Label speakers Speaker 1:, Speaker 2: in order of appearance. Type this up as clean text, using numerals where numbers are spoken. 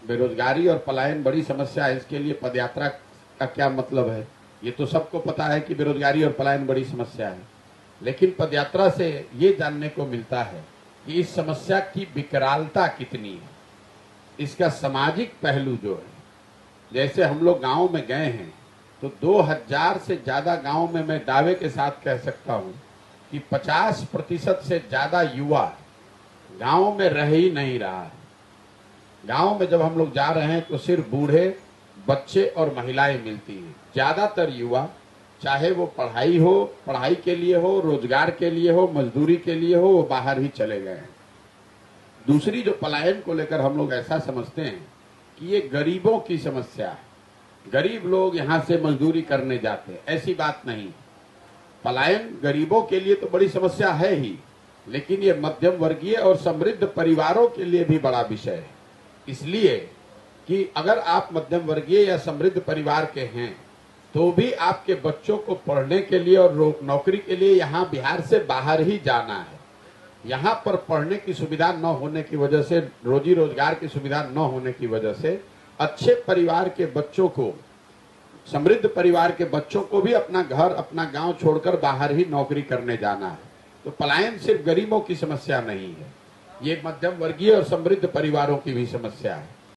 Speaker 1: बेरोजगारी और पलायन बड़ी समस्या है, इसके लिए पदयात्रा का क्या मतलब है? ये तो सबको पता है कि बेरोजगारी और पलायन बड़ी समस्या है, लेकिन पदयात्रा से ये जानने को मिलता है कि इस समस्या की विकरालता कितनी है, इसका सामाजिक पहलू जो है। जैसे हम लोग गांव में गए हैं तो 2000 से ज्यादा गांव में मैं दावे के साथ कह सकता हूं कि 50% से ज्यादा युवा गांव में रह ही नहीं रहा है। गांव में जब हम लोग जा रहे हैं तो सिर्फ बूढ़े, बच्चे और महिलाएं मिलती हैं। ज्यादातर युवा, चाहे वो पढ़ाई के लिए हो, रोजगार के लिए हो, मजदूरी के लिए हो, वो बाहर ही चले गए हैं। दूसरी जो पलायन को लेकर हम लोग ऐसा समझते हैं कि ये गरीबों की समस्या है, गरीब लोग यहाँ से मजदूरी करने जाते हैं, ऐसी बात नहीं। पलायन गरीबों के लिए तो बड़ी समस्या है ही, लेकिन ये मध्यम वर्गीय और समृद्ध परिवारों के लिए भी बड़ा विषय है। इसलिए कि अगर आप मध्यम वर्गीय या समृद्ध परिवार के हैं तो भी आपके बच्चों को पढ़ने के लिए और नौकरी के लिए यहाँ बिहार से बाहर ही जाना है। यहाँ पर पढ़ने की सुविधा न होने की वजह से, रोजी रोजगार की सुविधा न होने की वजह से अच्छे परिवार के बच्चों को, समृद्ध परिवार के बच्चों को भी अपना घर, अपना गांव छोड़कर बाहर ही नौकरी करने जाना है। तो पलायन सिर्फ गरीबों की समस्या नहीं है, ये मध्यम वर्गीय और समृद्ध परिवारों की भी समस्या है।